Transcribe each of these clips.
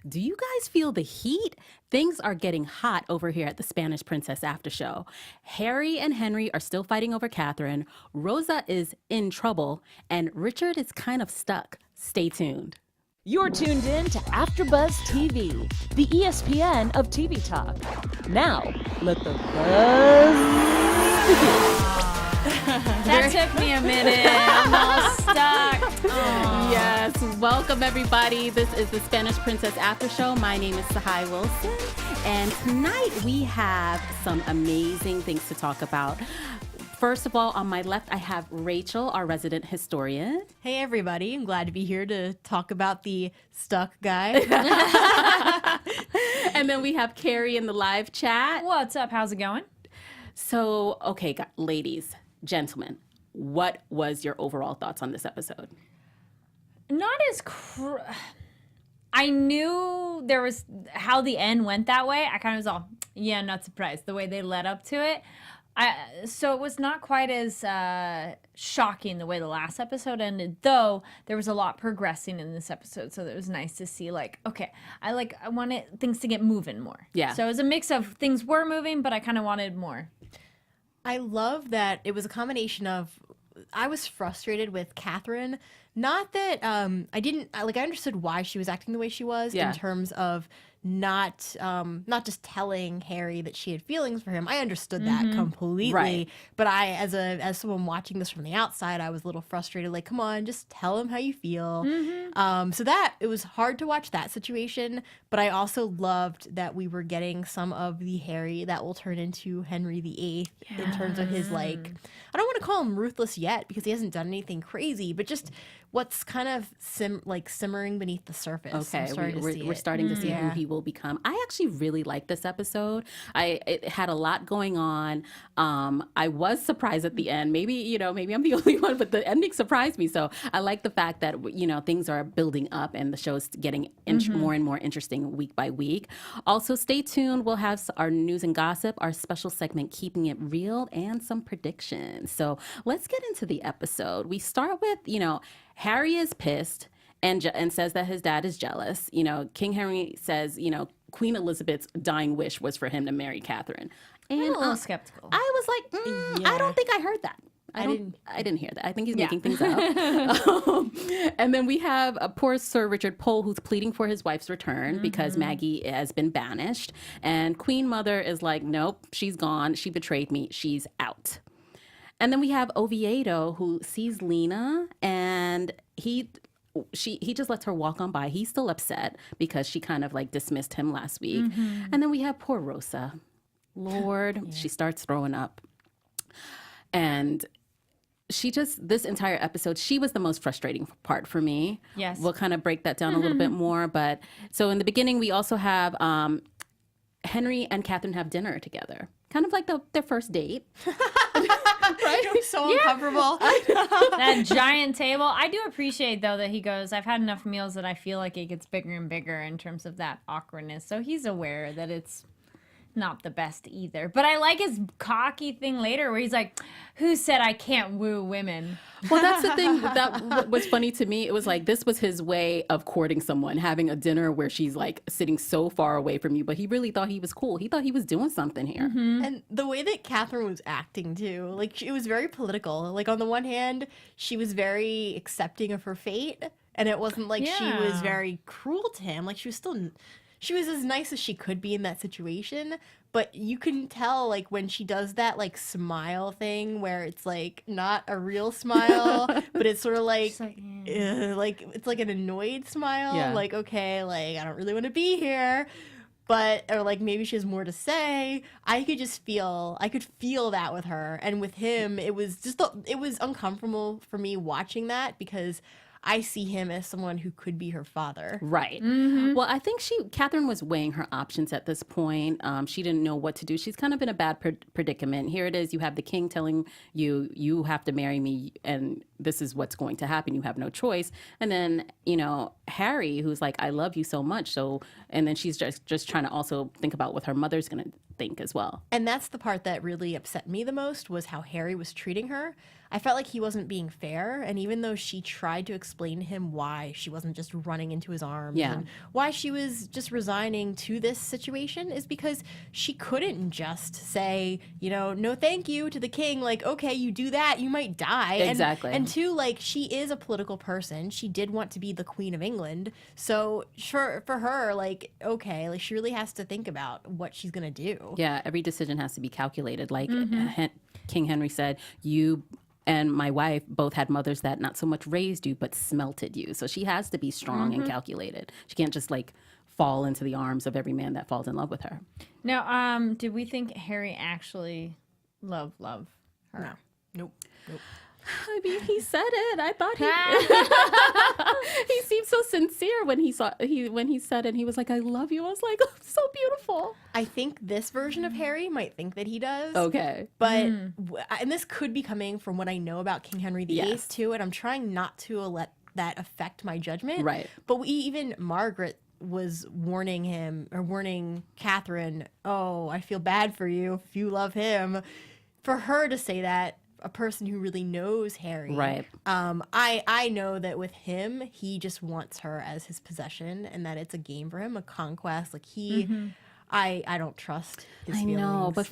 Do you guys feel the heat? Things are getting hot over here at the Spanish Princess Aftershow. Harry and Henry are still fighting over Catherine. Rosa is in trouble, and Richard is kind of stuck. Stay tuned. You're tuned in to AfterBuzz TV, the ESPN of TV talk. Now, let the buzz begin. That took me a minute. I'm all stuck. Aww. Yes, welcome everybody. This is the Spanish Princess Aftershow. My name is Tsahai Wilson, and tonight we have some amazing things to talk about. First of all, on my left, I have Rachel, our resident historian. Hey, everybody. I'm glad to be here to talk about the stuck guy. And then we have Kari in the live chat. What's up? How's it going? So, okay, ladies, gentlemen, what was your overall thoughts on this episode? Not as I knew there was how the end went that way. I kind of was all, yeah, not surprised the way they led up to it. So it was not quite as shocking the way the last episode ended, though there was a lot progressing in this episode. So it was nice to see, like, okay, I wanted things to get moving more. Yeah. So it was a mix of things were moving, but I kind of wanted more. I love that it was a combination of, I was frustrated with Catherine. Not that I understood why she was acting the way she was in terms of not just telling Harry that she had feelings for him. I understood that completely. Right. But I, as someone watching this from the outside, I was a little frustrated. Like, come on, just tell him how you feel. So that it was hard to watch that situation. But I also loved that we were getting some of the Harry that will turn into Henry VIII in terms of his, like, I don't want to call him ruthless yet because he hasn't done anything crazy, but just what's kind of simmering beneath the surface. Okay, we're starting to see who he will become. I actually really liked this episode. It had a lot going on. I was surprised at the end. Maybe I'm the only one, but the ending surprised me. So I like the fact that things are building up and the show's getting more and more interesting week by week. Also, stay tuned. We'll have our news and gossip, our special segment, Keeping It Real, and some predictions. So let's get into the episode. We start with, Harry is pissed and says that his dad is jealous. King Henry says, Queen Elizabeth's dying wish was for him to marry Catherine. And I'm a little skeptical. I was like, I don't think I heard that. I didn't hear that. I think he's making things up. And then we have poor Sir Richard Pole, who's pleading for his wife's return because Maggie has been banished. And Queen Mother is like, nope, she's gone. She betrayed me. She's out. And then we have Oviedo, who sees Lina, and he just lets her walk on by. He's still upset because she kind of dismissed him last week. And then we have poor Rosa. Lord, she starts throwing up. And this entire episode, she was the most frustrating part for me. Yes. We'll kind of break that down a little bit more. But so in the beginning, we also have Henry and Catherine have dinner together. Kind of like their first date. Right? It was so uncomfortable. That giant table. I do appreciate, though, that he goes, I've had enough meals that I feel like it gets bigger and bigger in terms of that awkwardness. So he's aware that it's not the best either. But I like his cocky thing later where he's like, who said I can't woo women? Well, that's the thing that was funny to me. It was like, this was his way of courting someone, having a dinner where she's sitting so far away from you, but he really thought he was cool. He thought he was doing something here. And the way that Catherine was acting too, it was very political. On the one hand, she was very accepting of her fate, and it wasn't like she was very cruel to him. She was as nice as she could be in that situation, but you can tell when she does that smile thing where it's not a real smile, but it's sort of it's like an annoyed smile. Yeah. Okay, I don't really want to be here, but or maybe she has more to say. I could feel that with her, and with him, it was it was uncomfortable for me watching that because I see him as someone who could be her father. Right. Well, I think Catherine was weighing her options at this point. She didn't know what to do. She's kind of in a bad predicament. Here it is. You have the king telling you have to marry me, and this is what's going to happen. You have no choice. And then, Harry, who's like, I love you so much. So, and then she's just trying to also think about what her mother's going to think as well. And that's the part that really upset me the most was how Harry was treating her. I felt like he wasn't being fair. And even though she tried to explain to him why she wasn't just running into his arms and why she was just resigning to this situation, is because she couldn't just say, you know, no thank you to the king. Like, okay, you do that, you might die. Exactly. And two, like, she is a political person. She did want to be the Queen of England. So for her, like, okay, like, she really has to think about what she's going to do. Yeah, every decision has to be calculated. Like King Henry said, you and my wife both had mothers that not so much raised you, but smelted you. So she has to be strong and calculated. She can't just like fall into the arms of every man that falls in love with her. Now, did we think Harry actually loved her? No. Nope. I mean, he said it. I thought he seemed so sincere when he said it. He was like, "I love you." I was like, oh, so beautiful. I think this version of Harry might think that he does. Okay, but and this could be coming from what I know about King Henry VIII too, and I'm trying not to let that affect my judgment. Right. But even Margaret was warning Catherine, "Oh, I feel bad for you if you love him." For her to say that, a person who really knows Harry, right? I know that with him, he just wants her as his possession, and that it's a game for him, a conquest. Like I don't trust his feelings. I know, but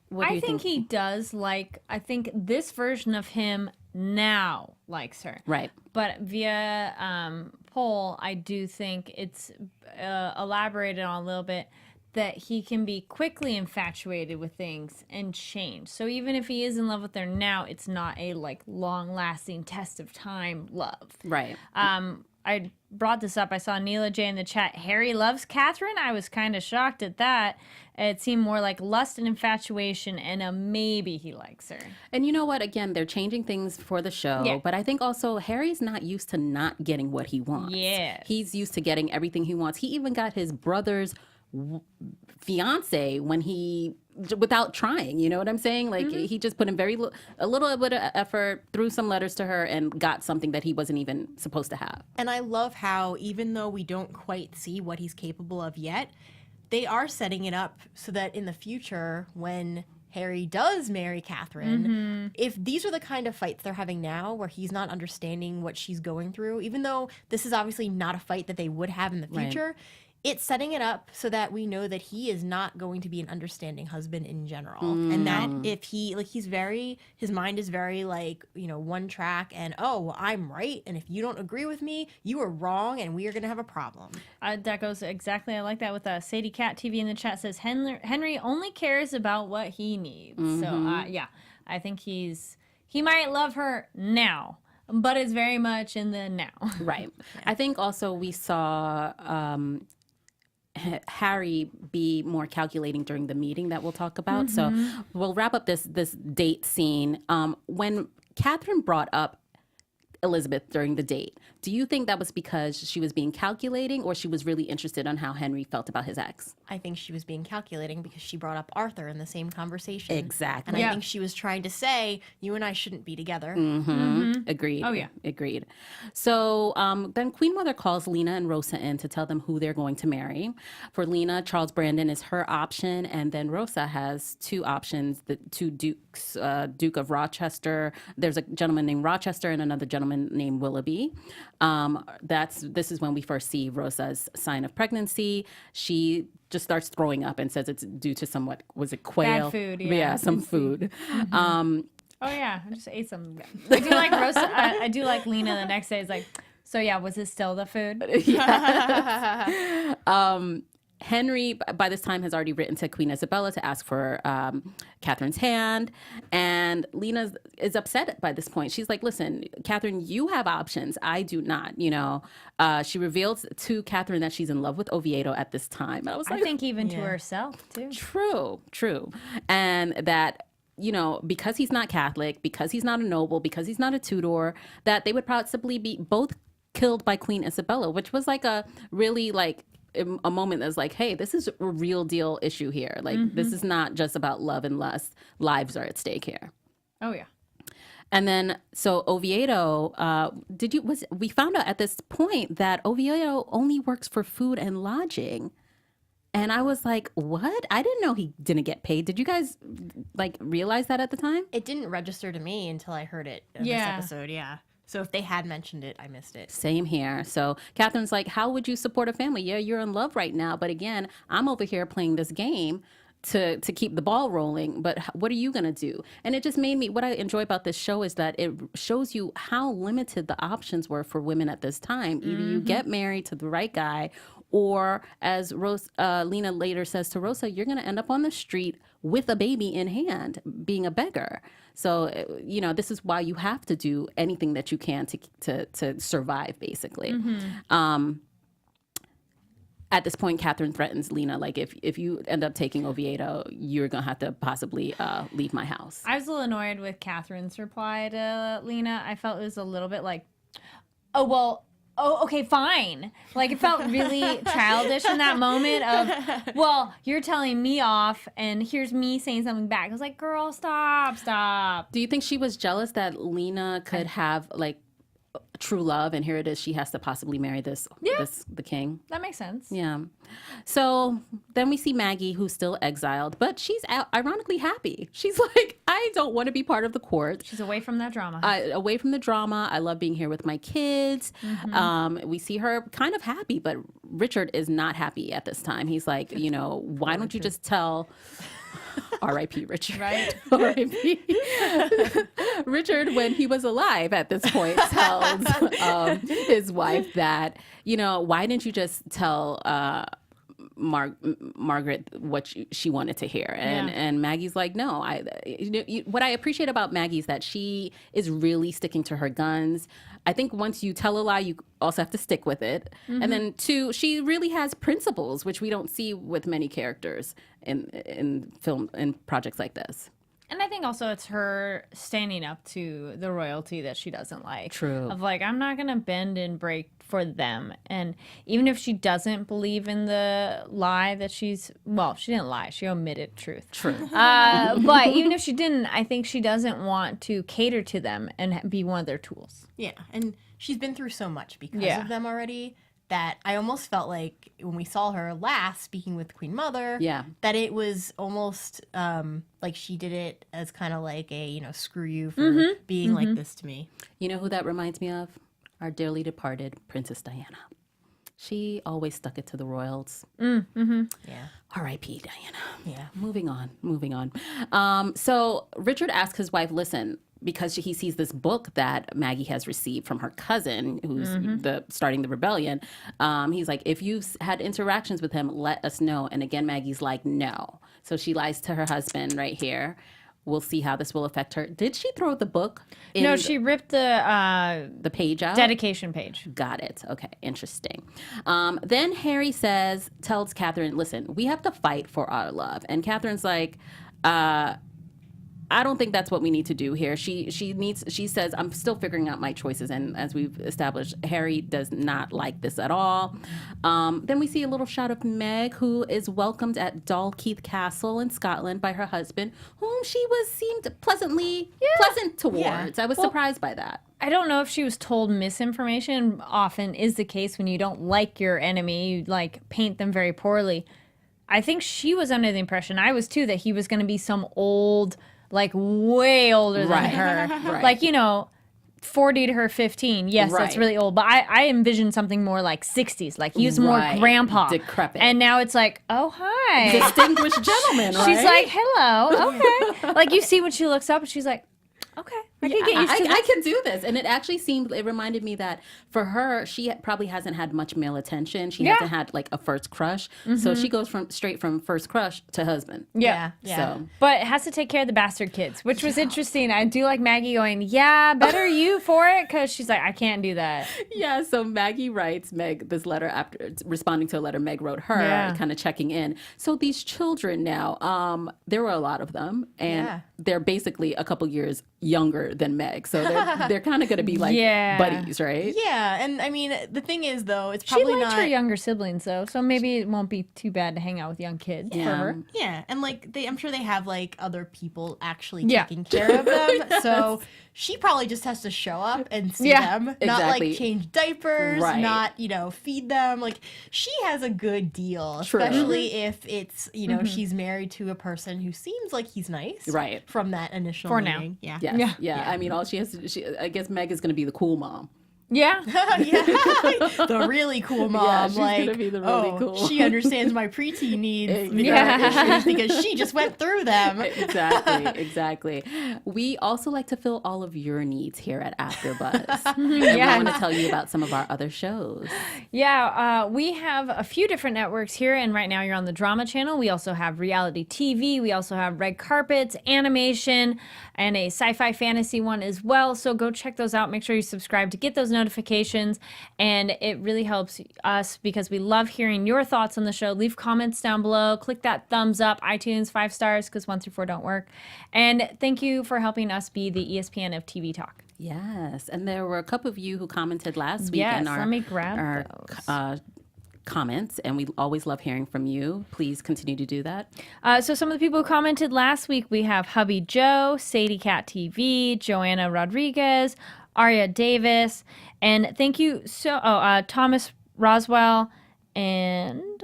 what do you think? He does like. I think this version of him now likes her, right? But via poll, I do think it's elaborated on a little bit that he can be quickly infatuated with things and change. So even if he is in love with her now, it's not a like long-lasting test of time love. Right. I brought this up. I saw Neela J in the chat. Harry loves Catherine. I was kind of shocked at that. It seemed more like lust and infatuation and a maybe he likes her. And you know what? Again, they're changing things for the show. But I think also Harry's not used to not getting what he wants. Yes. He's used to getting everything he wants. He even got his brother's fiance without trying, you know what I'm saying? Like he just put in a little bit of effort, threw some letters to her, and got something that he wasn't even supposed to have. And I love how, even though we don't quite see what he's capable of yet, they are setting it up so that in the future, when Harry does marry Catherine, if these are the kind of fights they're having now where he's not understanding what she's going through, even though this is obviously not a fight that they would have in the future, it's setting it up so that we know that he is not going to be an understanding husband in general. And that if his mind is very like, you know, one track and, oh, well, I'm right. And if you don't agree with me, you are wrong and we are going to have a problem. That goes exactly. I like that with Sadie Cat TV in the chat says Henry only cares about what he needs. So I think he might love her now, but it's very much in the now. Right. I think also we saw Harry be more calculating during the meeting that we'll talk about. So we'll wrap up this date scene. When Catherine brought up Elizabeth during the date, do you think that was because she was being calculating, or she was really interested on how Henry felt about his ex? I think she was being calculating because she brought up Arthur in the same conversation. Exactly. And I think she was trying to say, you and I shouldn't be together. Agreed. Oh, yeah. Agreed. So then Queen Mother calls Lina and Rosa in to tell them who they're going to marry. For Lina, Charles Brandon is her option, and then Rosa has two options, the two dukes, Duke of Rochester. There's a gentleman named Rochester and another gentleman named Willoughby. This is when we first see Rosa's sign of pregnancy. She just starts throwing up and says it's due to somewhat, was it quail? Bad food, Yeah, some food. Oh yeah, I just ate some. I do like Rosa. I do like Lina. The next day is like, so yeah, was it still the food? Yeah. Henry, by this time, has already written to Queen Isabella to ask for Catherine's hand. And Lina is upset by this point. She's like, listen, Catherine, you have options. I do not, you know. She reveals to Catherine that she's in love with Oviedo at this time. And I was like, I think even to herself, too. True. And that, you know, because he's not Catholic, because he's not a noble, because he's not a Tudor, that they would possibly be both killed by Queen Isabella, which was like a really like a moment that's like, hey, this is a real deal issue here. Like, this is not just about love and lust. Lives are at stake here. Oh, yeah. And then, so Oviedo, we found out at this point that Oviedo only works for food and lodging. And I was like, what? I didn't know he didn't get paid. Did you guys like realize that at the time? It didn't register to me until I heard it in this episode, yeah. So if they had mentioned it, I missed it. Same here. So Catherine's like, how would you support a family? Yeah, you're in love right now. But again, I'm over here playing this game to keep the ball rolling. But what are you going to do? And it just made me, what I enjoy about this show is that it shows you how limited the options were for women at this time. Either you get married to the right guy, or as Lina later says to Rosa, you're going to end up on the street with a baby in hand, being a beggar. So, you know, this is why you have to do anything that you can to survive, basically. At this point, Catherine threatens Lina, like, if you end up taking Oviedo, you're going to have to possibly leave my house. I was a little annoyed with Catherine's reply to Lina. I felt it was a little bit like, oh, okay, fine. Like, it felt really childish in that moment of, well, you're telling me off, and here's me saying something back. I was like, girl, stop. Do you think she was jealous that Lina could have, like, true love, and here it is, she has to possibly marry the king? That makes sense. Yeah. So then we see Maggie, who's still exiled, but she's ironically happy. She's like, I don't want to be part of the court. She's away from that drama. Away from the drama. I love being here with my kids. We see her kind of happy, but Richard is not happy at this time. He's like, you know, why don't you just tell... R.I.P. Richard. Right? R.I.P. Richard, when he was alive at this point, tells his wife that, you know, why didn't you just tell Margaret what she wanted to hear? And Maggie's like, no. What I appreciate about Maggie is that she is really sticking to her guns. I think once you tell a lie, you also have to stick with it. And then two, she really has principles, which we don't see with many characters in film and projects like this. And I think also it's her standing up to the royalty that she doesn't like. True. Of like, I'm not going to bend and break for them. And even if she doesn't believe in the lie that she didn't lie. She omitted truth. True. But even if she didn't, I think she doesn't want to cater to them and be one of their tools. Yeah, and she's been through so much because of them already that I almost felt like when we saw her last speaking with Queen Mother, that it was almost like she did it as kind of like a, you know, screw you for being like this to me. You know who that reminds me of? Our dearly departed Princess Diana. She always stuck it to the royals. Yeah. R.I.P. Diana. Yeah. Moving on. So Richard asked his wife, listen, because he sees this book that Maggie has received from her cousin, who's starting the rebellion. He's like, if you've had interactions with him, let us know. And again, Maggie's like, no. So she lies to her husband right here. We'll see how this will affect her. Did she throw the book? No, she ripped the page out? Dedication page. Got it. Okay, interesting. Then Harry tells Catherine, listen, we have to fight for our love. And Catherine's like, I don't think that's what we need to do here. She says, I'm still figuring out my choices. And as we've established, Harry does not like this at all. Then we see a little shot of Meg, who is welcomed at Dalkeith Castle in Scotland by her husband, whom she seemed pleasant towards. Yeah. I was surprised by that. I don't know if she was told misinformation. Often is the case when you don't like your enemy, you like paint them very poorly. I think she was under the impression, I was too, that he was going to be some old, like way older than her. Right. Like, you know, 40 to her 15. Yes, that's really old. But I envisioned something more like 60s. Like he was more grandpa. Decrepit. And now it's like, oh, hi. Distinguished gentleman, right? She's like, hello. Okay. Like you see when she looks up and she's like, okay. I can get used to this. I can do this. And it reminded me that for her, she probably hasn't had much male attention. She hasn't had like a first crush. So she goes straight from first crush to husband. Yeah. So. But has to take care of the bastard kids, which was interesting. I do like Maggie going, yeah, better you for it. Because she's like, I can't do that. Yeah. So Maggie writes Meg this letter after responding to a letter Meg wrote her, kind of checking in. So these children now, there were a lot of them. And they're basically a couple years younger younger than Meg, so they're kind of going to be like buddies, right? Yeah, and I mean, the thing is, though, it's She probably liked not her younger siblings, though, so maybe it won't be too bad to hang out with young kids for her. Yeah, and like I'm sure they have like other people actually taking care of them. So she probably just has to show up and see them, not like change diapers, not feed them. Like she has a good deal, especially if it's she's married to a person who seems like he's nice, right? From that initial meeting. Now, yeah. I mean, all she has to. I guess Meg is going to be the cool mom. Yeah. The really cool mom. Yeah, she's gonna be the really cool. She understands my preteen needs issues because she just went through them. Exactly. We also like to fill all of your needs here at AfterBuzz. And we want to tell you about some of our other shows. Yeah, we have a few different networks here, and right now you're on the drama channel. We also have reality TV. We also have red carpets, animation, and a sci-fi fantasy one as well. So go check those out. Make sure you subscribe to get those notifications, and it really helps us because we love hearing your thoughts on the show. Leave comments down below. Click that thumbs up, iTunes 5 stars because 1 through 4 don't work. And thank you for helping us be the ESPN of TV talk. Yes, and there were a couple of you who commented last week in our, let me grab those. Comments, and we always love hearing from you. Please continue to do that. So some of the people who commented last week, we have Hubby Joe, Sadie Cat TV, Joanna Rodriguez, Aria Davis, and thank you Thomas Roswell, and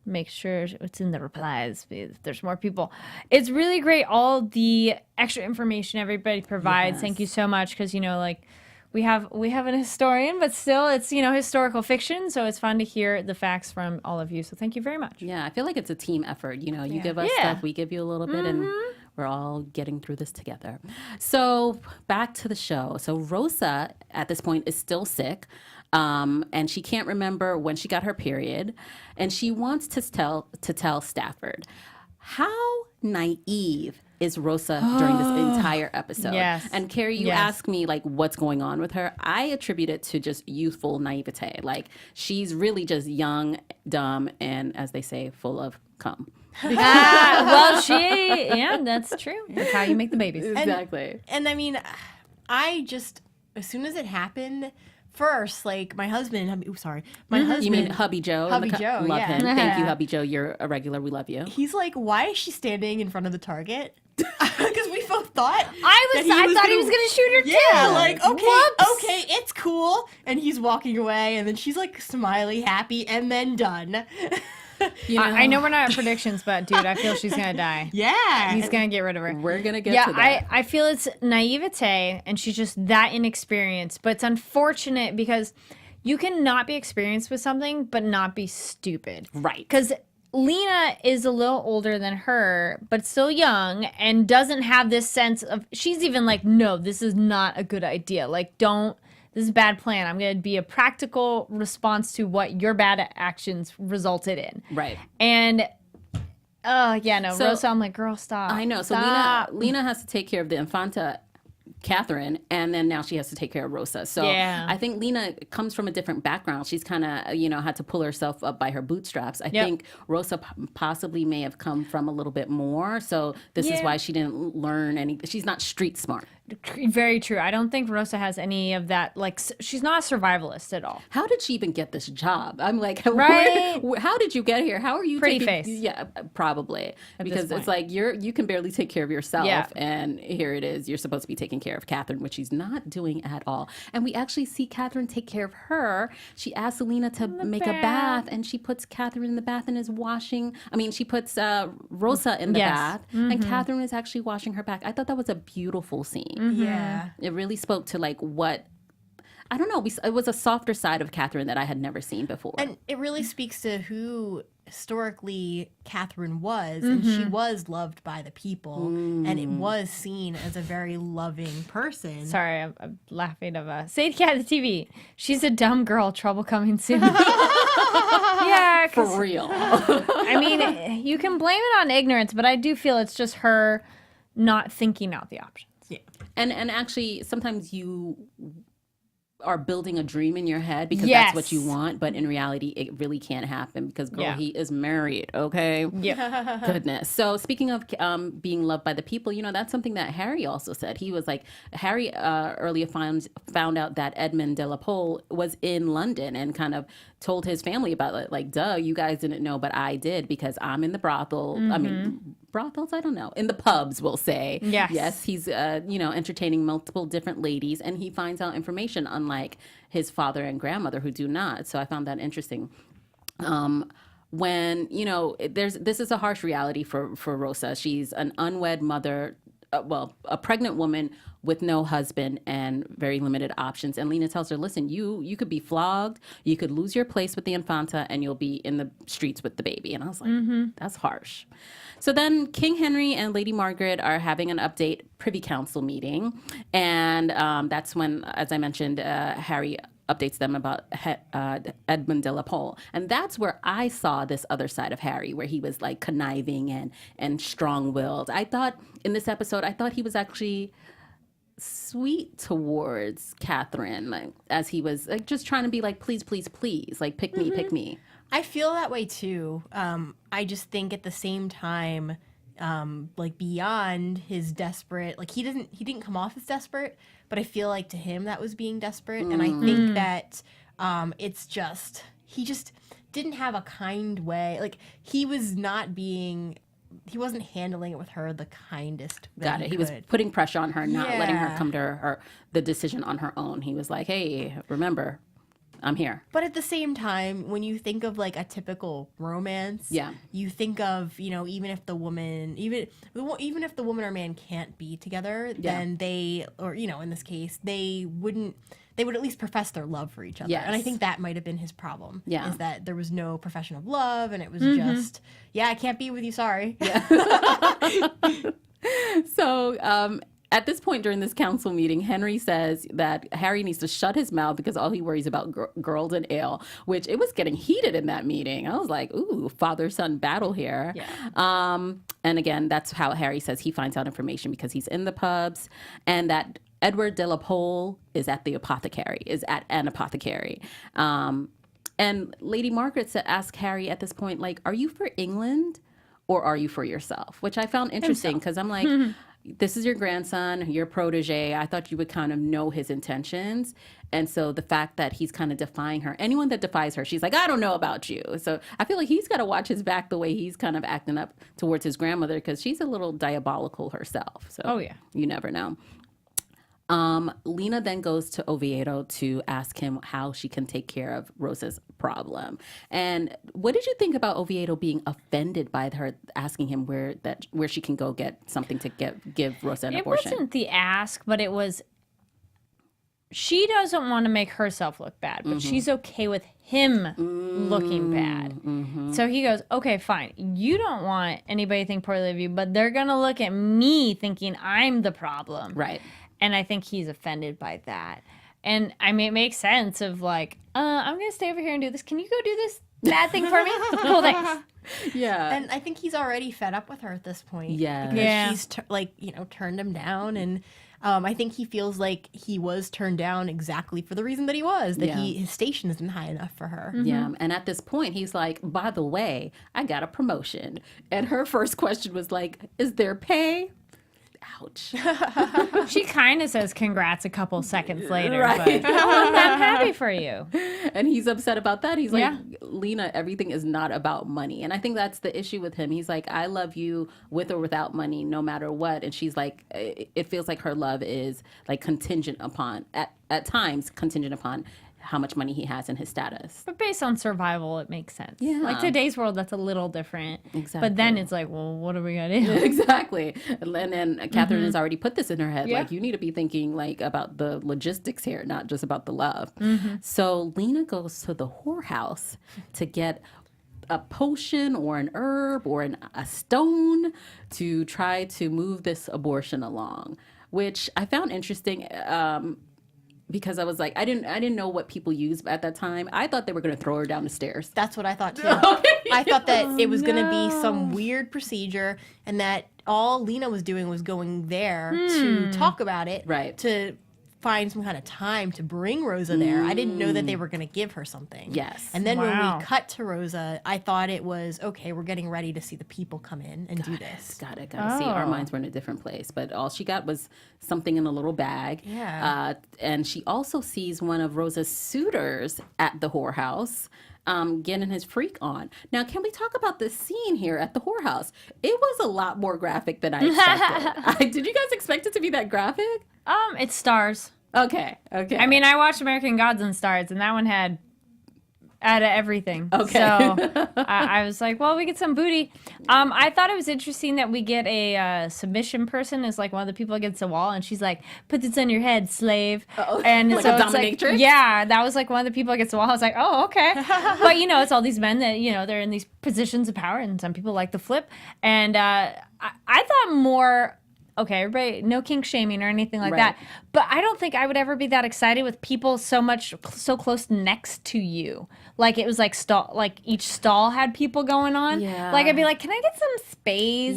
make sure it's in the replies. There's more people. It's really great, all the extra information everybody provides. Thank you so much, because we have an historian, but still it's historical fiction, so it's fun to hear the facts from all of you. So thank you very much. Yeah, I feel like it's a team effort. You give us stuff, we give you a little bit, and we're all getting through this together. So back to the show. So Rosa at this point is still sick, and she can't remember when she got her period, and she wants to tell Stafford. How naive is Rosa during this entire episode? Yes. And Kari, you asked me what's going on with her. I attribute it to just youthful naivete. Like she's really just young, dumb, and as they say, full of cum. Well, that's true. That's how you make the babies. Exactly. And I mean, I just, as soon as it happened, first, my husband, You mean Hubby Joe? Hubby Joe, love him. Thank you, Hubby Joe. You're a regular. We love you. He's like, why is she standing in front of the Target? Because we both thought I thought he was gonna shoot her too. Yeah, okay, it's cool. And he's walking away, and then she's smiley, happy, and then done. I know we're not at predictions, but dude, I feel she's gonna die. Yeah, he's gonna get rid of her. We're gonna get to that. I feel it's naivete, and she's just that inexperienced. But it's unfortunate because you can not be experienced with something, but not be stupid. Right. Because Lina is a little older than her, but still young, and doesn't have this sense of. She's even no, this is not a good idea. This is a bad plan. I'm going to be a practical response to what your bad actions resulted in. Right. And, Rosa, I'm like, girl, stop. I know. So stop. Lina has to take care of the Infanta, Catherine, and then now she has to take care of Rosa. So I think Lina comes from a different background. She's kind of, had to pull herself up by her bootstraps. I think Rosa possibly may have come from a little bit more. So this is why she didn't learn anything. She's not street smart. Very true. I don't think Rosa has any of that. She's not a survivalist at all. How did she even get this job? I'm like, right? How did you get here? How are you Pretty face? Yeah, probably. Because it's you can barely take care of yourself, and here it is. You're supposed to be taking care of Catherine, which she's not doing at all. And we actually see Catherine take care of her. She asks Lina to make a bath, and she puts Catherine in the bath and is washing. I mean, she puts Rosa in the bath, and Catherine is actually washing her back. I thought that was a beautiful scene. Mm-hmm. Yeah. It really spoke to what, I don't know, it was a softer side of Catherine that I had never seen before. And it really speaks to who historically Catherine was, and she was loved by the people, and it was seen as a very loving person. Sorry, I'm laughing of Sadie Cat TV. She's a dumb girl, trouble coming soon. For real. I mean, you can blame it on ignorance, but I do feel it's just her not thinking out the options. Yeah. And actually, sometimes are building a dream in your head because that's what you want, but in reality it really can't happen because he is married, okay? Yeah. Goodness. So speaking of being loved by the people, that's something that Harry also said. He was like, Harry earlier found out that Edmund de la Pole was in London and kind of told his family about it, like, duh, you guys didn't know, but I did because I'm in the brothel. I mean, brothels, I don't know, in the pubs, we'll say. Yes, he's entertaining multiple different ladies, and he finds out information unlike his father and grandmother who do not. So I found that interesting. When this is a harsh reality for Rosa. She's an unwed mother, a pregnant woman with no husband and very limited options. And Lina tells her, listen, you could be flogged, you could lose your place with the Infanta, and you'll be in the streets with the baby. And I was like, that's harsh. So then King Henry and Lady Margaret are having an update Privy Council meeting. And that's when, as I mentioned, Harry updates them about Edmund de la Pole. And that's where I saw this other side of Harry, where he was like conniving and strong-willed. I thought in this episode, he was actually sweet towards Catherine, like, as he was like just trying to be like, please, please, please, like pick me. I feel that way too. I just think at the same time, like beyond his desperate, like he didn't come off as desperate, but I feel like to him that was being desperate. And I think that it's just, he just didn't have a kind way. Like he wasn't handling it with her the kindest way. Got it. He was putting pressure on her, not letting her come to her the decision on her own. He was like, hey, remember, I'm here. But at the same time, when you think of like a typical romance, you think of, even if the woman or man can't be together, then they, or in this case, they would at least profess their love for each other. Yes. And I think that might have been his problem. Yeah. Is that there was no profession of love, and it was just, I can't be with you, sorry. Yeah. So, at this point during this council meeting, Henry says that Harry needs to shut his mouth because all he worries about girls and ale, which it was getting heated in that meeting. I was like, ooh, father-son battle here. Yeah. And again, that's how Harry says he finds out information because he's in the pubs, and that Edward de la Pole is at an apothecary. And Lady Margaret asked Harry at this point, like, are you for England or are you for yourself? Which I found interesting because I'm like, this is your grandson, your protege. I thought you would kind of know his intentions. And so the fact that he's kind of defying her, anyone that defies her, she's like, I don't know about you. So I feel like he's got to watch his back the way he's kind of acting up towards his grandmother because she's a little diabolical herself. So you never know. Lina then goes to Oviedo to ask him how she can take care of Rosa's problem. And what did you think about Oviedo being offended by her asking him where she can go get something to give Rosa an abortion? It wasn't the ask, but it was, she doesn't want to make herself look bad, but she's okay with him looking bad. So he goes, okay, fine. You don't want anybody to think poorly of you, but they're going to look at me thinking I'm the problem. Right. And I think he's offended by that. And I mean, it makes sense of like, I'm going to stay over here and do this. Can you go do this bad thing for me? Cool, thanks. Yeah. And I think he's already fed up with her at this point. Yeah. Because she's turned him down. And I think he feels like he was turned down exactly for the reason that he was, that his station isn't high enough for her. Yeah. And at this point, he's like, by the way, I got a promotion. And her first question was like, is there pay? Ouch. She kind of says congrats a couple seconds later, right. But I'm happy for you. And he's upset about that. He's like, Lina, everything is not about money. And I think that's the issue with him. He's like, I love you with or without money, no matter what. And she's like, it feels like her love is like contingent upon, at times, contingent upon how much money he has and his status. But based on survival, it makes sense. Yeah. Like today's world, that's a little different. Exactly. But then it's like, well, what are we going to do? Exactly. And then Catherine has already put this in her head. Like, you need to be thinking like about the logistics here, not just about the love. So Lina goes to the whorehouse to get a potion or an herb or a stone to try to move this abortion along, which I found interesting. Because I was like, I didn't know what people used at that time. I thought they were going to throw her down the stairs. That's what I thought too. I thought that it was going to be some weird procedure, and that all Lina was doing was going there to talk about it, right? To find some kind of time to bring Rosa there. I didn't know that they were going to give her something. Yes. And then when we cut to Rosa, I thought it was, okay, we're getting ready to see the people come in and do this. Got it. See, our minds were in a different place. But all she got was something in a little bag. Yeah. And she also sees one of Rosa's suitors at the whorehouse. Getting his freak on. Now, can we talk about this scene here at the whorehouse? It was a lot more graphic than I expected. Did you guys expect it to be that graphic? It's stars. Okay. I mean, I watched American Gods and Stars, and that one had everything. Okay. So I was like, well, we get some booty. I thought it was interesting that we get a submission person as like one of the people against the wall, and she's like, "Put this on your head, slave." And like so a it's like, dominatrix? yeah, that was like one of the people against the wall. I was like, oh, okay. But it's all these men that they're in these positions of power, and some people like to flip. And I thought more. Okay, everybody, no kink shaming or anything like that. But I don't think I would ever be that excited with people so close next to you. Like it was like each stall had people going on. Yeah. Like I'd be like, can I get some space?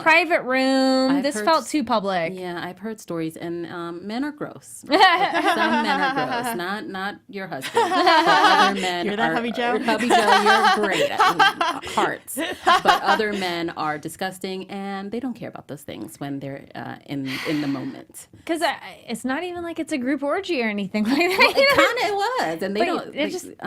Private room. This felt too public. Yeah, I've heard stories, and men are gross. Some men are gross. Not your husband. But other men You're that Hubby Joe? Hubby Joe, you're great. Hearts. But other men are disgusting, and they don't care about those things when they're in the moment. Because it's not even like it's a group orgy or anything like that. Well, it kind of was, and they don't. It just it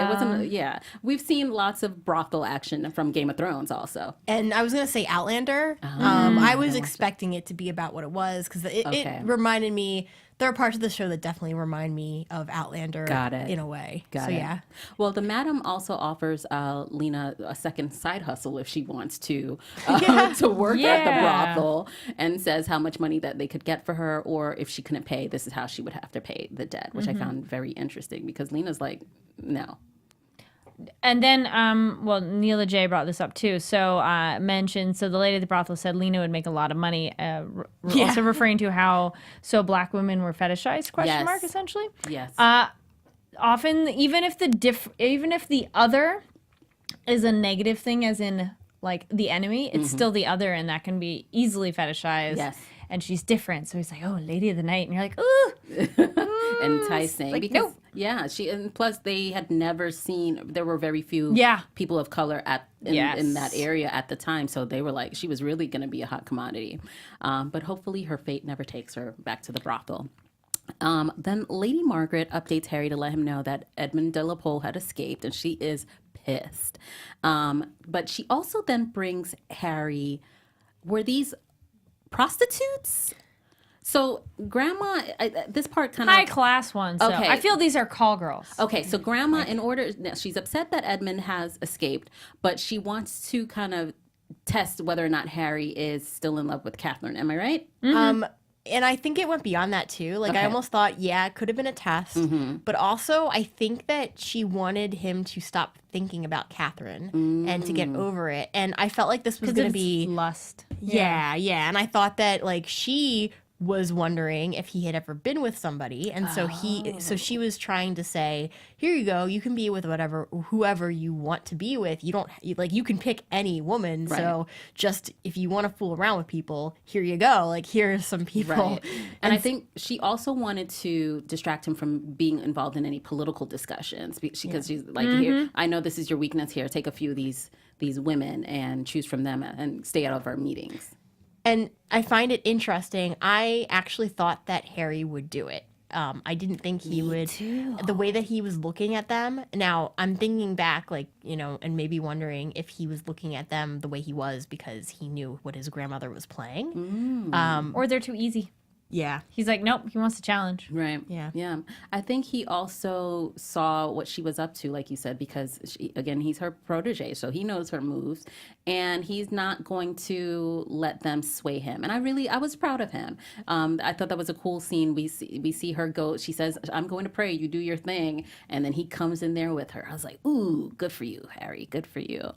wasn't. Yeah, we've seen lots of brothel action from Game of Thrones, also. And I was gonna say Outlander. I was expecting it to be about what it was because it reminded me. There are parts of the show that definitely remind me of Outlander. Got it. In a way. Got it. Yeah. Well, the madam also offers Lina a second side hustle if she wants to work at the brothel, and says how much money that they could get for her, or if she couldn't pay, this is how she would have to pay the debt, which I found very interesting because Lina's like, no. And then, Neela J brought this up too. So the lady at the brothel said Lina would make a lot of money. Also referring to how black women were fetishized? Question mark essentially. Yes. Often, even if the other is a negative thing, as in like the enemy, it's still the other, and that can be easily fetishized. Yes. And she's different, so he's like, "Oh, lady of the night," and you're like, "Ooh." Enticing, like, because nope. and plus they had never seen, there were very few people of color in that area at the time, so they were like, she was really going to be a hot commodity, but hopefully her fate never takes her back to the brothel. Then Lady Margaret updates Harry to let him know that Edmund de la Pole had escaped, and she is pissed, but she also then brings Harry, were these prostitutes? So grandma, this part kind of high class ones. Okay, I feel these are call girls. Okay, so grandma, she's upset that Edmund has escaped, but she wants to kind of test whether or not Harry is still in love with Catherine. Am I right? Mm-hmm. And I think it went beyond that too. Like I almost thought, it could have been a test, but also I think that she wanted him to stop thinking about Catherine and to get over it. And I felt like this was going to be lust. Yeah. And I thought that like she was wondering if he had ever been with somebody, and so she was trying to say, here you go, you can be with whoever you want to be with. You can pick any woman. Right. So just if you want to fool around with people, here you go. Like here's some people. Right. And I think she also wanted to distract him from being involved in any political discussions because she's like, here, I know this is your weakness. Here, take a few of these women and choose from them and stay out of our meetings. And I find it interesting. I actually thought that Harry would do it. I didn't think he would. Too. The way that he was looking at them. Now, I'm thinking back, and maybe wondering if he was looking at them the way he was because he knew what his grandmother was playing. Or they're too easy. Yeah. He's like, nope, he wants to challenge. Right. Yeah. I think he also saw what she was up to, like you said, because he's her protege, so he knows her moves, and he's not going to let them sway him. And I was proud of him. I thought that was a cool scene. We see her go, she says, I'm going to pray, you do your thing. And then he comes in there with her. I was like, ooh, good for you, Harry. Good for you.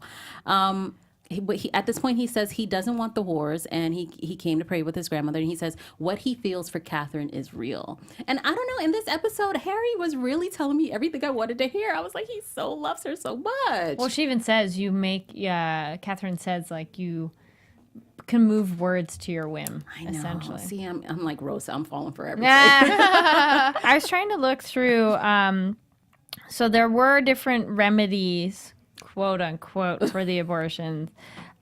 He, at this point, he says he doesn't want the whores, and he came to pray with his grandmother, and he says what he feels for Catherine is real. And I don't know, in this episode, Harry was really telling me everything I wanted to hear. I was like, he so loves her so much. Well, she even says Catherine says, like, you can move words to your whim, I know. essentially. See, I'm like Rosa. I'm falling for everything. I was trying to look through. So there were different remedies, quote unquote, for the abortions.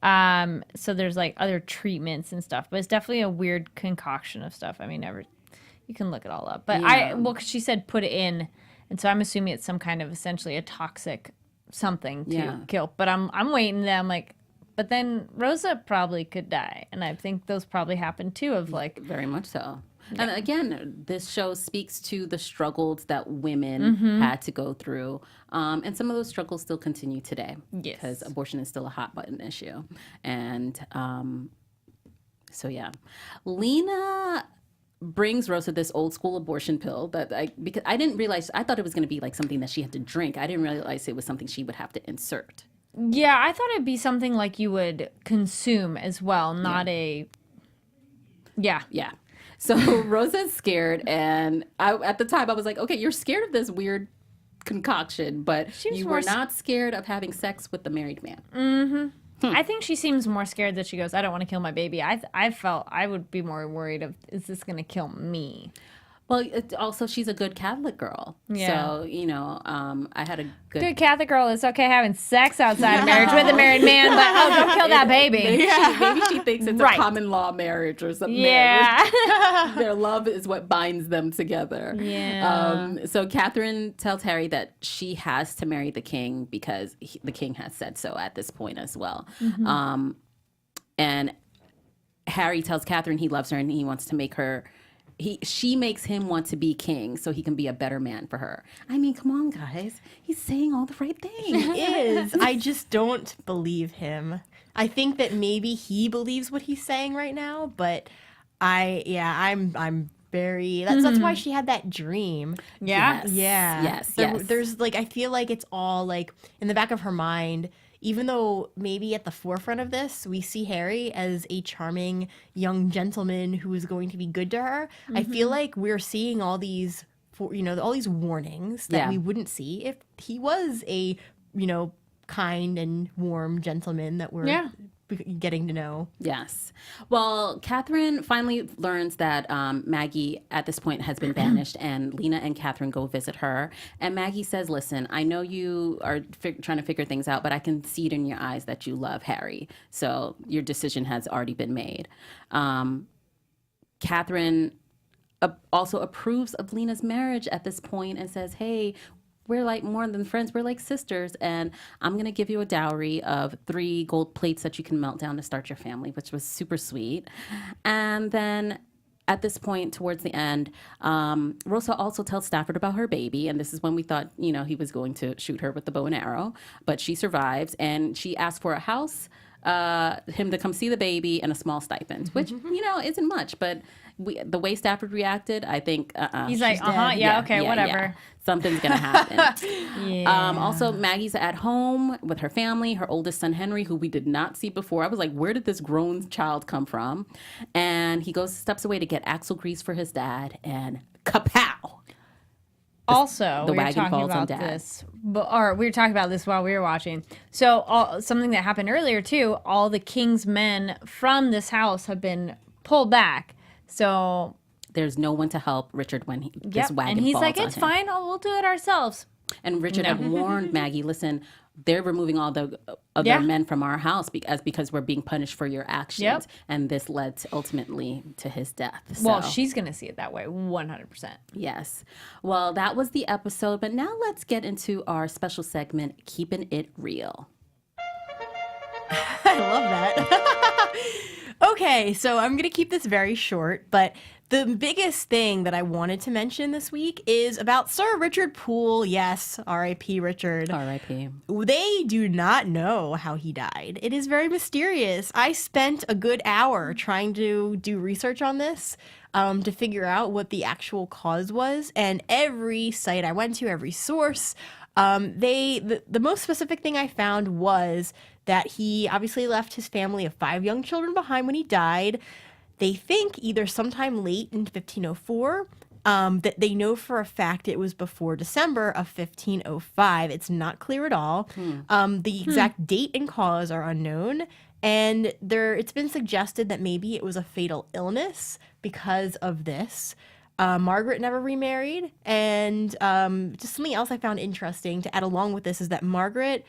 So there's like other treatments and stuff, but it's definitely a weird concoction of stuff. I mean, you can look it all up. But cause she said put it in, and so I'm assuming it's some kind of essentially a toxic something to kill. But I'm waiting. There, I'm like, but then Rosa probably could die, and I think those probably happen too. Of like very much so. Yeah. And again, this show speaks to the struggles that women had to go through. And some of those struggles still continue today. Yes. Because abortion is still a hot button issue. And so, yeah. Lina brings Rosa this old school abortion pill because I didn't realize, I thought it was going to be like something that she had to drink. I didn't realize it was something she would have to insert. Yeah, I thought it'd be something like you would consume as well, not a... Yeah. Yeah. So Rosa's scared, and at the time I was like, okay, you're scared of this weird concoction, but you were not scared of having sex with the married man. Mm-hmm. I think she seems more scared that she goes, I don't want to kill my baby. I felt I would be more worried of, is this going to kill me? Well, also, she's a good Catholic girl. Yeah. So, I had a good Catholic girl. It's okay having sex outside of marriage with a married man, but don't kill that baby. Maybe she thinks it's a common law marriage or something. Yeah. Their love is what binds them together. Yeah. So Catherine tells Harry that she has to marry the king because the king has said so at this point as well. Mm-hmm. And Harry tells Catherine he loves her and he wants to make her... She makes him want to be king so he can be a better man for her. I mean, come on, guys. He's saying all the right things. He is. I just don't believe him. I think that maybe he believes what he's saying right now, but I'm very... That's why she had that dream. Yeah. Yes. There's like, I feel like it's all like in the back of her mind... Even though maybe at the forefront of this, we see Harry as a charming young gentleman who is going to be good to her, I feel like we're seeing all these, all these warnings that we wouldn't see if he was a, kind and warm gentleman that we're getting to know. Yes. Well, Catherine finally learns that Maggie at this point has been banished, and Lina and Catherine go visit her. And Maggie says, listen, I know you are trying to figure things out, but I can see it in your eyes that you love Harry. So your decision has already been made. Catherine also approves of Lina's marriage at this point and says, hey, we're like more than friends. We're like sisters. And I'm going to give you a dowry of 3 gold plates that you can melt down to start your family, which was super sweet. And then at this point, towards the end, Rosa also tells Stafford about her baby. And this is when we thought, he was going to shoot her with the bow and arrow. But she survives. And she asks for a house, him to come see the baby, and a small stipend, which, isn't much. But the way Stafford reacted, I think, he's like, okay, whatever. Yeah. Something's going to happen. Also, Maggie's at home with her family, her oldest son, Henry, who we did not see before. I was like, where did this grown child come from? And he steps away to get axle grease for his dad, and kapow! Also, the we were wagon talking falls on about Dad. this, or we were talking about this while we were watching. So something that happened earlier too. All the king's men from this house have been pulled back. So there's no one to help Richard when this wagon and he's falls like, on it's him. fine. We'll do it ourselves. And Richard had warned Maggie, listen, they're removing all the other men from our house because we're being punished for your actions. Yep. And this led ultimately to his death. Well, she's going to see it that way, 100%. Yes. Well, that was the episode. But now let's get into our special segment, Keepin' It Real. I love that. Okay, so I'm going to keep this very short, but the biggest thing that I wanted to mention this week is about Sir Richard Poole. Yes, R.I.P. Richard. R.I.P. They do not know how he died. It is very mysterious. I spent a good hour trying to do research on this to figure out what the actual cause was, and every site I went to, every source, the most specific thing I found was that he obviously left his family of 5 young children behind when he died. They think either sometime late in 1504, that they know for a fact it was before December of 1505. It's not clear at all. The exact date and cause are unknown. And it's been suggested that maybe it was a fatal illness because of this. Margaret never remarried. And just something else I found interesting to add along with this is that Margaret,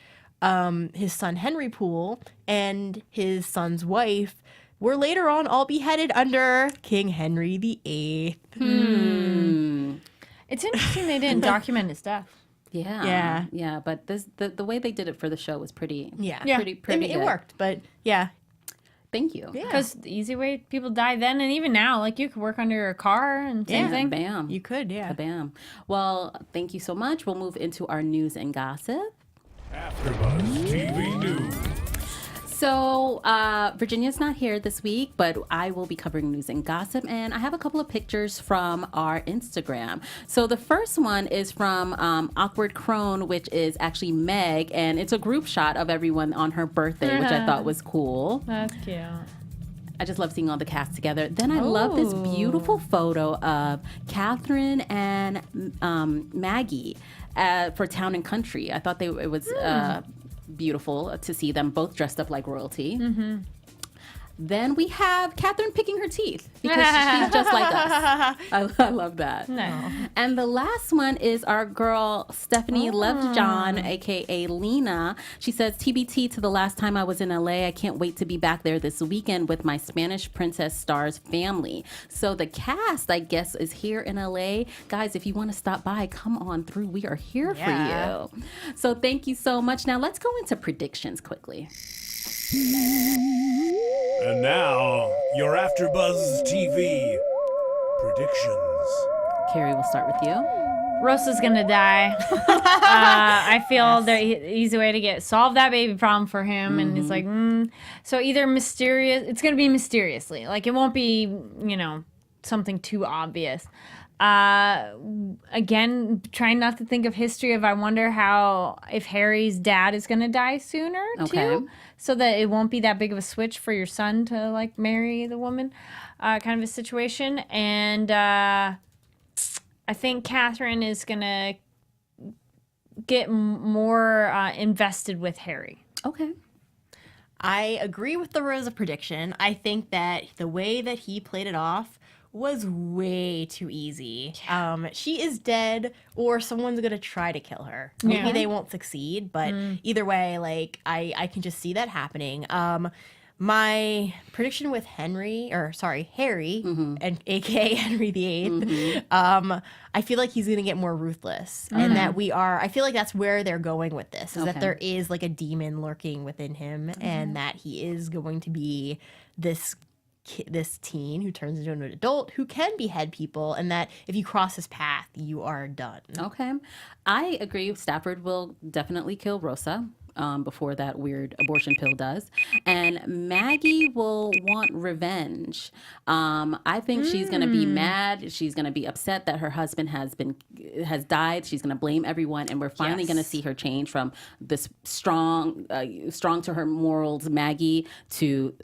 his son Henry Poole, and his son's wife were later on all beheaded under King Henry VIII. It's interesting they didn't document his death. Yeah. But the way they did it for the show was pretty pretty It worked, but yeah. Thank you. Because the easy way people die then and even now, like you could work under a car and same thing. Bam. You could, yeah. Bam. Well, thank you so much. We'll move into our news and gossip. AfterBuzz TV News. So Virginia's not here this week, but I will be covering news and gossip, and I have a couple of pictures from our Instagram. So the first one is from Awkward Crone, which is actually Meg, and it's a group shot of everyone on her birthday, which I thought was cool. That's cute. I just love seeing all the cast together. Then I love this beautiful photo of Catherine and Maggie for Town and Country. I thought it was beautiful to see them both dressed up like royalty. Then we have Catherine picking her teeth because she's just like us. I love that. No. And the last one is our girl Stephanie Lovejohn, aka Lina. She says, TBT to the last time I was in LA. I can't wait to be back there this weekend with my Spanish Princess Stars family. So the cast, I guess, is here in LA. Guys, if you want to stop by, come on through. We are here for you. So thank you so much. Now let's go into predictions quickly. And now, your AfterBuzz TV predictions. Kari, we'll start with you. Rosa's gonna die. I feel the easy way to solve that baby problem for him, and he's like, So either mysterious. It's gonna be mysteriously. Like it won't be, something too obvious. Again, trying not to think of history of I wonder if Harry's dad is gonna die sooner too, so that it won't be that big of a switch for your son to like marry the woman, kind of a situation. And I think Catherine is gonna get more invested with Harry. Okay. I agree with the Rosa prediction. I think that the way that he played it off was way too easy. She is dead, or someone's gonna try to kill her. Maybe they won't succeed, but either way, like I can just see that happening. My prediction with Harry, and aka Henry VIII, I feel like he's gonna get more ruthless, and that I feel like that's where they're going with this, is that there is like a demon lurking within him, and that he is going to be this teen who turns into an adult who can behead people, and that if you cross his path, you are done. Okay. I agree. Stafford will definitely kill Rosa before that weird abortion pill does. And Maggie will want revenge. I think she's going to be mad. She's going to be upset that her husband has died. She's going to blame everyone. And we're finally going to see her change from this strong to her morals Maggie to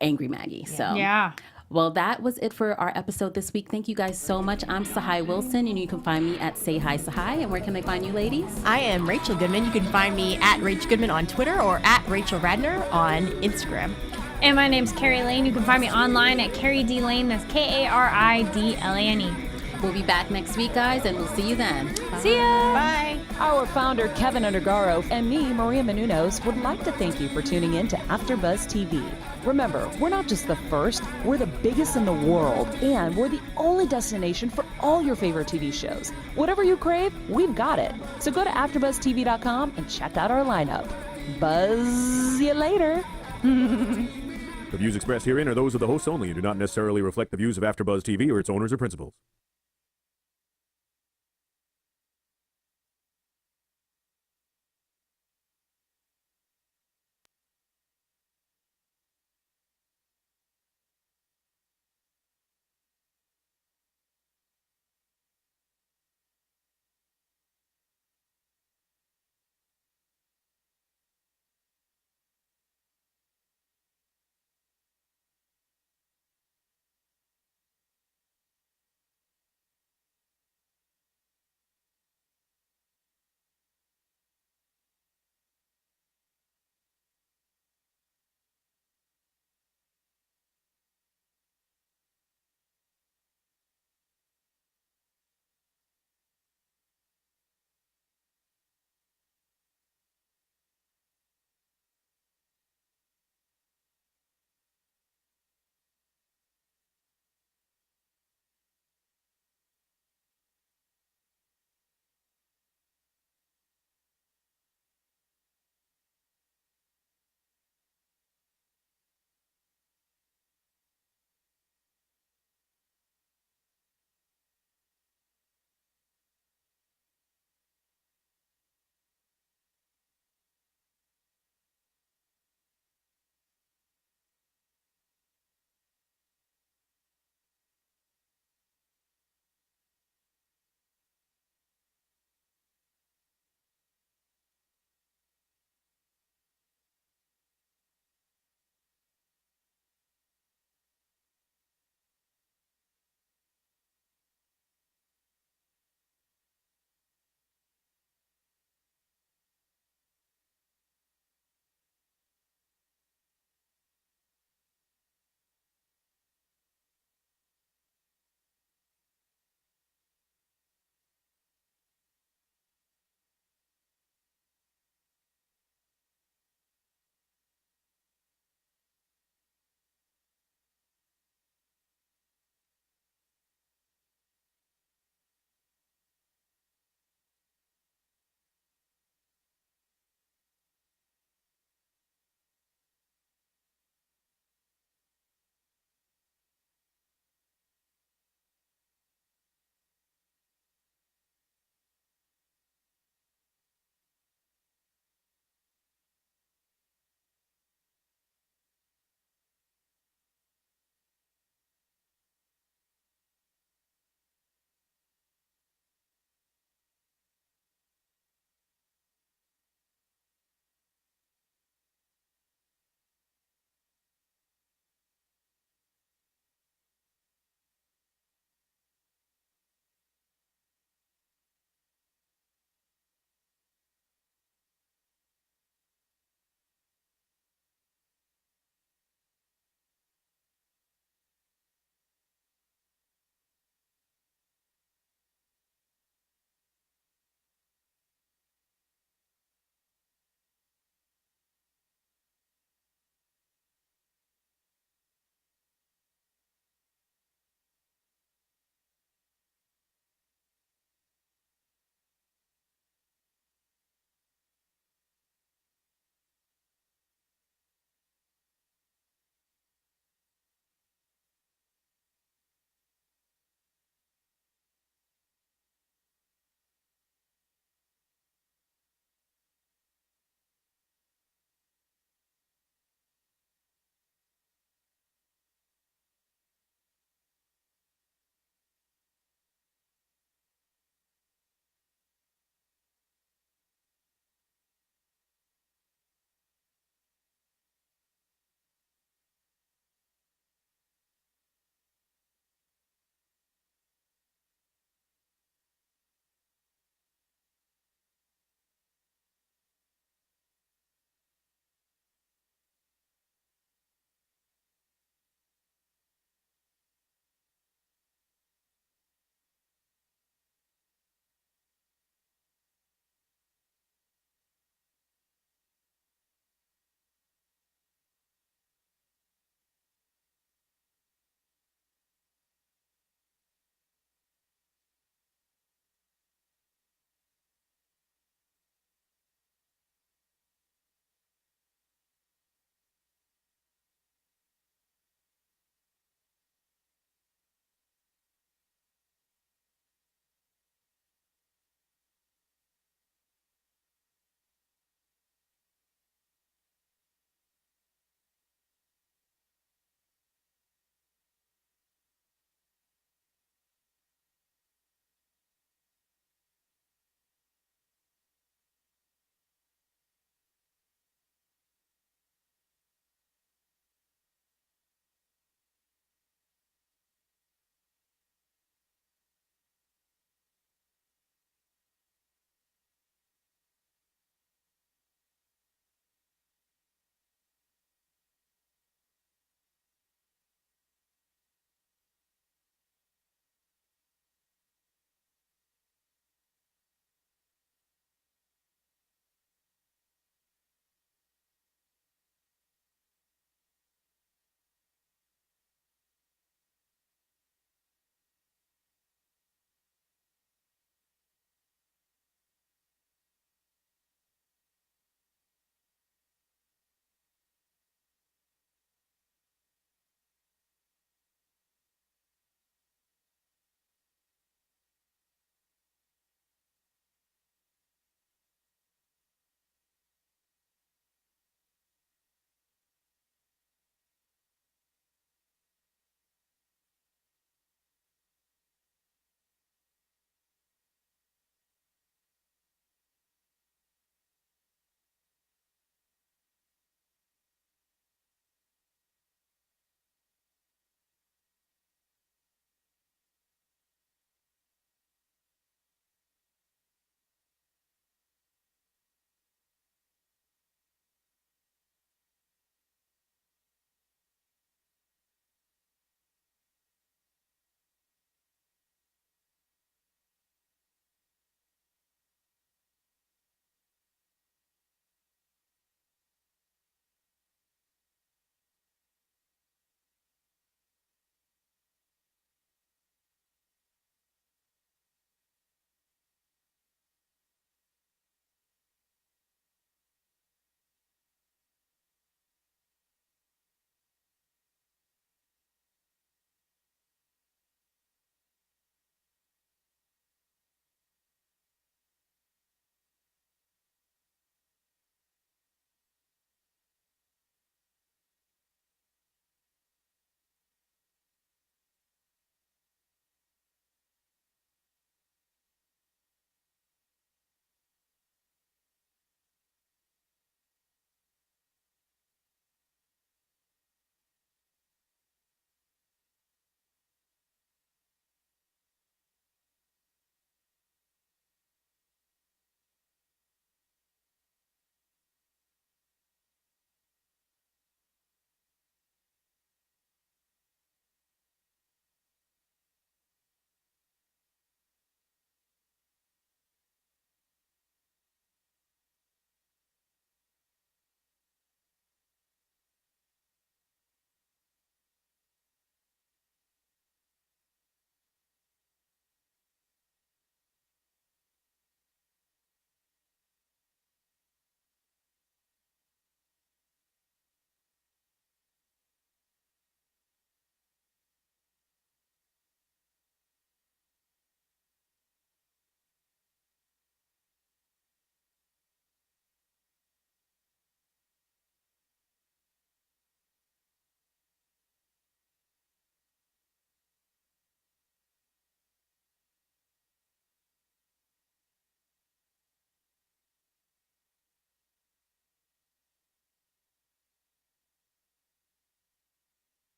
angry Maggie. So well, that was it for our episode this week. Thank you guys so much. I'm Tsahai Wilson, and you can find me at Say Hi Tsahai. And where can they find you, ladies? I am Rachel Goodman. You can find me at Rach Goodman on Twitter or at Rachel Radner on Instagram. And my name's Kari Lane. You can find me online at Kari D Lane. That's KaridLane. We'll be back next week, guys, and we'll see you then. Bye. See ya. Bye. Our founder, Kevin Undergaro, and me, Maria Menounos, would like to thank you for tuning in to AfterBuzz TV. Remember, we're not just the first, we're the biggest in the world, and we're the only destination for all your favorite TV shows. Whatever you crave, we've got it. So go to AfterBuzzTV.com and check out our lineup. Buzz you later. The views expressed herein are those of the hosts only and do not necessarily reflect the views of AfterBuzz TV or its owners or principals.